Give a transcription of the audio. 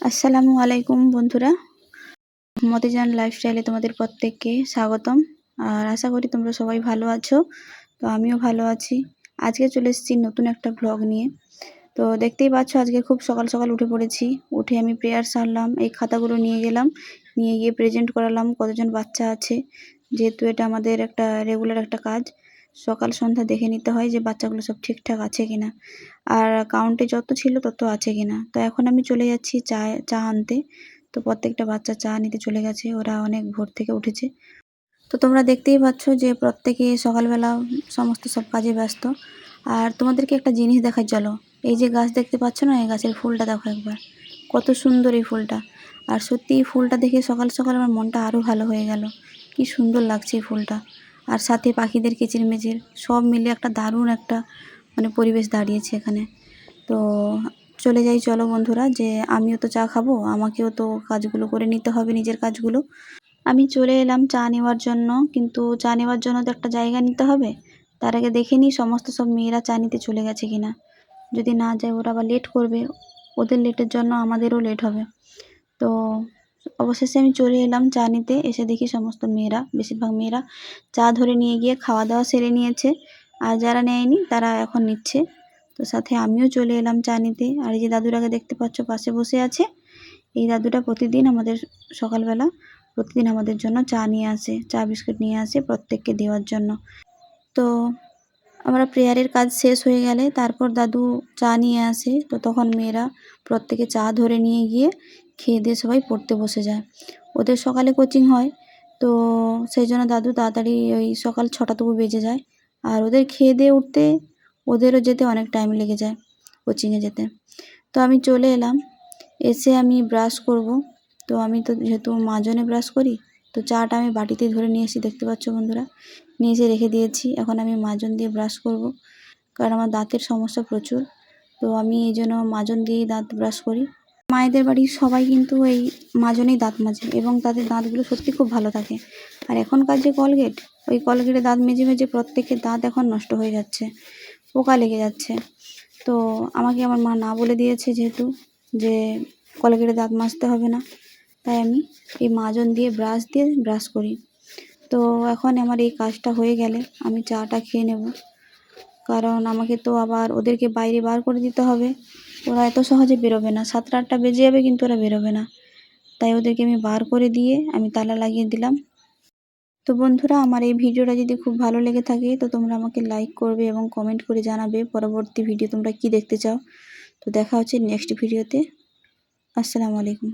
আসসালামু আলাইকুম বন্ধুরা, মতিজান লাইফস্টাইলে তোমাদের প্রত্যেককে স্বাগতম। আর আশা করি তোমরা সবাই ভালো আছো। তো আমিও ভালো আছি। আজকে চলে এসেছি নতুন একটা ব্লগ নিয়ে। তো দেখতেই পাচ্ছ আজকে খুব সকাল সকাল উঠে পড়েছি। উঠে আমি প্রেয়ার সারলাম, এই খাতাগুলো নিয়ে গেলাম, নিয়ে গিয়ে প্রেজেন্ট করালাম কতজন বাচ্চা আছে, যেহেতু এটা আমাদের একটা রেগুলার একটা কাজ। সকাল সন্ধ্যা দেখে নিতে হয় যে বাচ্চাগুলো সব ঠিকঠাক আছে কিনা, আর কাউন্টে যত ছিল তত আছে কিনা। তো এখন আমি চলে যাচ্ছি চা আনতে। তো প্রত্যেকটা বাচ্চা চা নিতে চলে গেছে, ওরা অনেক ভোর থেকে উঠেছে। তো তোমরা দেখতেই পাচ্ছ যে প্রত্যেকে সকালবেলা সমস্ত সব কাজে ব্যস্ত। আর তোমাদেরকে একটা জিনিস দেখাই চলো। এই যে গাছ দেখতে পাচ্ছ না, এই গাছের ফুলটা দেখো একবার, কত সুন্দর এই ফুলটা। আর সত্যি এই ফুলটা দেখে সকাল সকাল আমার মনটা আরও ভালো হয়ে গেল। কি সুন্দর লাগছে এই ফুলটা। আর সাথে পাখিদের কিচিরমিচির সব মিলে একটা দারুণ একটা পরিবেশ দাঁড়িয়েছে এখানে। তো চলে যাই চলো বন্ধুরা, যে আমিও তো চা খাবো, আমাকেও তো কাজগুলো করে নিতে হবে, নিজের কাজগুলো। আমি চলে এলাম চা নেওয়ার জন্য, কিন্তু চা নেওয়ার জন্য তো একটা জায়গা নিতে হবে। তার আগে দেখে নিই সমস্ত সব মেয়েরা চা নিতে চলে গেছে কিনা। যদি না যায় ওরা আবার লেট করবে, ওদের লেটের জন্য আমাদেরও লেট হবে। তো অবশেষে আমি চলে এলাম চা নিতে। এসে দেখি সমস্ত মেয়েরা, বেশিরভাগ মেয়েরা চা ধরে নিয়ে গিয়ে খাওয়া দাওয়া সেরে নিয়েছে, আর যারা নেয়নি তারা এখন নিচ্ছে। তো সাথে আমিও চলে এলাম চা নিতে। আর এই যে দাদুরাকে দেখতে পাচ্ছ পাশে বসে আছে, এই দাদুটা প্রতিদিন সকালবেলা প্রতিদিন আমাদের জন্য চা নিয়ে আসে, চা বিস্কুট নিয়ে আসে প্রত্যেককে দেওয়ার জন্য। তো আমরা প্রেয়ারের কাজ শেষ হয়ে গেলে তারপর দাদু চা নিয়ে আসে। তো তখন মেয়েরা প্রত্যেকে চা ধরে নিয়ে গিয়ে খেয়ে দিয়ে সবাই পড়তে বসে যায়। ওদের সকালে কোচিং হয়, তো সেই জন্য দাদু তাড়াতাড়ি ওই সকাল 6টা তবু বেজে যায়। আর ওদের খেয়ে দিয়ে উঠতে ওদেরও যেতে অনেক টাইম লেগে যায় কোচিংয়ে যেতে। তো আমি চলে এলাম, এসে আমি ব্রাশ করব। তো আমি তো যেহেতু মাজনে ব্রাশ করি, তো চাটা আমি বাটিতে ধরে নিয়ে এসে, দেখতে পাচ্ছ বন্ধুরা, নিয়ে এসে রেখে দিয়েছি। এখন আমি মাজন দিয়ে ব্রাশ করব, কারণ আমার দাঁতের সমস্যা প্রচুর। তো আমি এই জন্য মাজন দিয়েই দাঁত ব্রাশ করি। মায়েদের বাড়ির সবাই কিন্তু এই মাজনেই দাঁত মাজে, এবং তাদের দাঁতগুলো সত্যি খুব ভালো থাকে। আর এখনকার যে কলগেট, ওই কলগেটে দাঁত মেজে মেজে প্রত্যেকের দাঁত এখন নষ্ট হয়ে যাচ্ছে, পোকা লেগে যাচ্ছে। তো আমাকে আমার মা না বলে দিয়েছে যেহেতু, যে কলগেটে দাঁত মাজতে হবে না, তাই আমি এই মাজন দিয়ে ব্রাশ করি। তো এখন আমার এই কাজটা হয়ে গেলে আমি চাটা খেয়ে নেব, কারণ আমাকে তো আবার ওদেরকে বাইরে বার করে দিতে হবে। ওরা এত সহজে বেরোবে না, 7টা 8টা বেজে যাবে কিন্তু ওরা বেরোবে না। তাই ওদেরকে আমি বার করে দিয়ে আমি তালা লাগিয়ে দিলাম। তো বন্ধুরা, আমার এই ভিডিওটা যদি খুব ভালো লেগে থাকে তো তোমরা আমাকে লাইক করবে এবং কমেন্ট করে জানাবে পরবর্তী ভিডিও তোমরা কি দেখতে চাও। তো দেখা হচ্ছে নেক্সট ভিডিওতে। আসসালামু আলাইকুম।